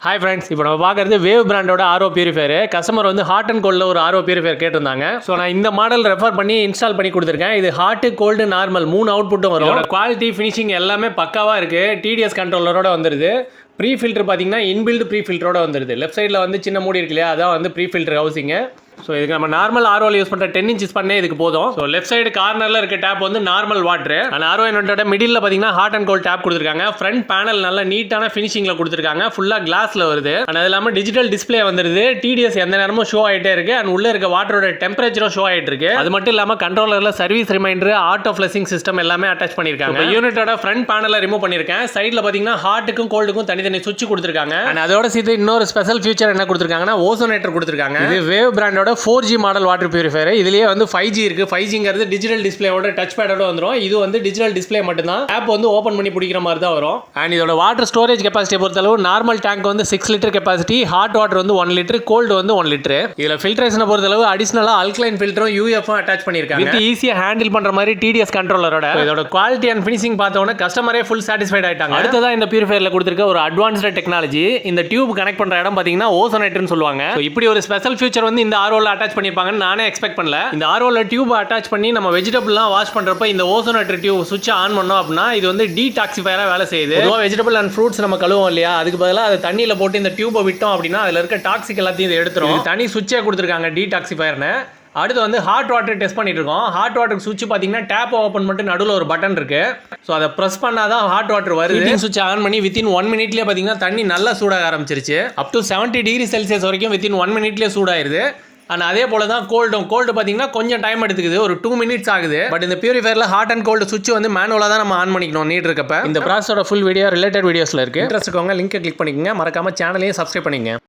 Hi friends, இப்போ நம்ம பார்க்குறது வேவ் பிராண்டோட ஆர்ஓ பியூரிஃபையர். கஸ்டமர் வந்து ஹாட் அண்ட் கோல்டில் ஒரு ஆர்ஓ பியூரிஃபையர் கேட்டிருந்தாங்க. ஸோ நான் இந்த மாடல் ரெஃபர் பண்ணி இன்ஸ்டால் பண்ணி கொடுத்துருக்கேன். இது ஹாட்டு, கோல்டு, நார்மல் 3 அவுட்புட்டும் வரும். குவாலிட்டி, ஃபினிஷிங் எல்லாமே பக்காவாக இருக்குது. டிடிஎஸ் கண்ட்ரோலரோட வந்துடுது. ப்ரீ ஃபில்டர் பார்த்தீங்கன்னா இன்பில்டு ப்ரீ ஃபில்டரோட வந்துடுது. லெஃப்ட் சைடில் வந்து சின்ன மூடி இருக்கு இல்லையா, அதான் வந்து ப்ரீ ஃபில்டர் ஹவுசிங்க. ஸோ இதுக்கு நம்ம நார்மல் ஆர்ஓவில் யூஸ் பண்ணுற 10 inches பண்ணே இதுக்கு போதும். ஸோ லெஃப்ட் சைடு கார்னரில் இருக்க டேப் வந்து நார்மல் வாட்டர். அண்ட் ஆர்ஓ என்னோட மிடில் பார்த்தீங்கன்னா ஹாட் அண்ட் கோல்ட் டேப் கொடுத்துருக்காங்க. ஃப்ரண்ட் பேனல் நல்ல நீட்டான ஃபினிஷிங்கில் கொடுத்துருக்காங்க. ஃபுல்லாக கிளாஸில் வருது. அண்ட் அது இல்லாமல் டிஜிட்டல் டிஸ்பிளே வந்துருது. டிடிஎஸ் எந்த நேரமும் ஷோ ஆகிட்டே இருக்கு. அண்ட் உள்ள இருக்க வாட்டரோட டெம்பரேச்சரும் ஷோ ஆகிட்டு இருக்கு. அது மட்டும் இல்லாமல் கண்ட்ரோலரில் service reminder, auto flushing system எல்லாமே அட்டாச் பண்ணியிருக்காங்க. யூனிட்டோட ஃப்ரண்ட் பேனலை ரிமூவ் பண்ணியிருக்கேன். சைடில் பார்த்தீங்கன்னா ஹாட்டுக்கும் கோல்டுக்கும் தனித்தனி சுவிட்ச் கொடுத்துருக்காங்க. அண்ட் அதோட சேர்த்து இன்னொரு ஸ்பெஷல் ஃபியூச்சர் என்ன கொடுத்துருக்காங்கன்னா ஓசோனேட்டர் கொடுத்துருக்காங்க. இது வேவ் பிராண்டோட 4G மாடல் வாட்டர் பியூரிஃபையர். இதுலயே வந்து 5G இருக்கு. 5Gங்கிறது டிஜிட்டல் டிஸ்பிளேயோட டச் பேடோட வந்துரும். இது வந்து டிஜிட்டல் டிஸ்பிளே மட்டும் தான். ஆப் வந்து ஓபன் பண்ணி பிடிக்கிற மாதிரி தான் வரும். அண்ட் இதோட வாட்டர் ஸ்டோரேஜ் கெபாசிட்டி பொறுத்தளவு நார்மல் டேங்க் வந்து 6 லிட்டர் கெபாசிட்டி, ஹாட் வாட்டர் வந்து 1 லிட்டர், கோல்டு வந்து 1 லிட்டர். இதுல ஃபில்ட்ரேஷனை பொறுத்தளவு அடிஷனலா அல்கலைன் ஃபில்டரும் யூஎஃப்பும் அட்டாச் பண்ணிருக்காங்க. வித் ஈஸியா ஹேண்டில் பண்ற மாதிரி டிடிஎஸ் கண்ட்ரோலரோட. இதோட குவாலிட்டி அண்ட் ஃபினிஷிங் பார்த்தோன்னா கஸ்டமரே ஃபுல் சாட்டிஸ்ஃபைட் ஆயிட்டாங்க. அடுத்ததான் இந்த பியூரிஃபையர்ல கொடுத்திருக்க ஒரு அட்வான்ஸ்டு டெக்னாலஜி. இந்த டியூப் கனெக்ட் பண்ற இடம் பாத்தீங்கன்னா ஓசோனேட்டர்னு சொல்லுவாங்க. இப்படி ஒரு ஸ்பெஷல் ஃபியூச்சர் வந்து இந்த ஆர்ஓல அட்டாச் பண்ணிருப்பாங்க. நானே எக்ஸ்பெக்ட் பண்ணல. இந்த ஆர்ஓல டியூப் அட்டாச் பண்ணி நம்ம வெஜிடபிள்லாம் வாஷ் பண்றப்ப இந்த ஓசோனேட்டர் டியூப் சுவிட்ச் ஆன் பண்ணோம் அப்படின்னா இது வந்து டீடாக்சிஃபையரா வேலை செய்யுது. பொதுவாக வெஜிடபிள் அண்ட் ஃப்ரூட்ஸ் நம்ம கழுவோம் இல்லையா, அதுக்கு பதிலாக அதை தண்ணியில போட்டு இந்த டியூபை விட்டோம் அப்படின்னா அதுல இருக்க டாக்ஸிக் எல்லாத்தையும் இதை எடுத்துரும். தனி சுவிட்சே கொடுத்துருக்காங்க டீடாக்சிஃபையர்னு. அடுத்து வந்து ஹாட் வாட்டர் டெஸ்ட் பண்ணிட்டு இருக்கோம். ஹாட் வாட்டர் சுவிட்ச் பார்த்தீங்கன்னா டேப் ஓப்பன் மட்டும் நடுவில் ஒரு பட்டன் இருக்கு. ஸோ அதை ப்ரெஸ் பண்ணாதான் ஹாட் வாட்டர் வருது. சுவிட்ச் ஆன் பண்ணி வித்தின் 1 மினிட்லேயே பார்த்தீங்கன்னா தண்ணி நல்லா சூடாக ஆரம்பிச்சிருச்சு. அப் டு 70 டிகிரி செல்சியஸ் வரைக்கும் வித்தின் 1 மினிட்லேயே சூடாயிருது. அண்ட் அதே போல தான் கோல்டு பார்த்தீங்கன்னா கொஞ்சம் டைம் எடுத்துக்குது, ஒரு 2 மினிட்ஸ் ஆகுது. பட் இந்த பியூரிஃபையர்ல ஹாட் அண்ட் கோல்டு சுவிட்ச் வந்து மேனுவலாக தான் நம்ம ஆன் பண்ணிக்கணும் நீட் இருக்கப்ப. இந்த ப்ராசஸோட ஃபுல் வீடியோ ரிலேட்டட் வீடியோஸ்ல இருக்கு. இன்ட்ரெஸ்ட் இருக்கவங்க லிங்க் கிளிக் பண்ணிக்கோங்க. மறக்காம சேனலையும் சப்ஸ்கிரைப் பண்ணிக்கங்க.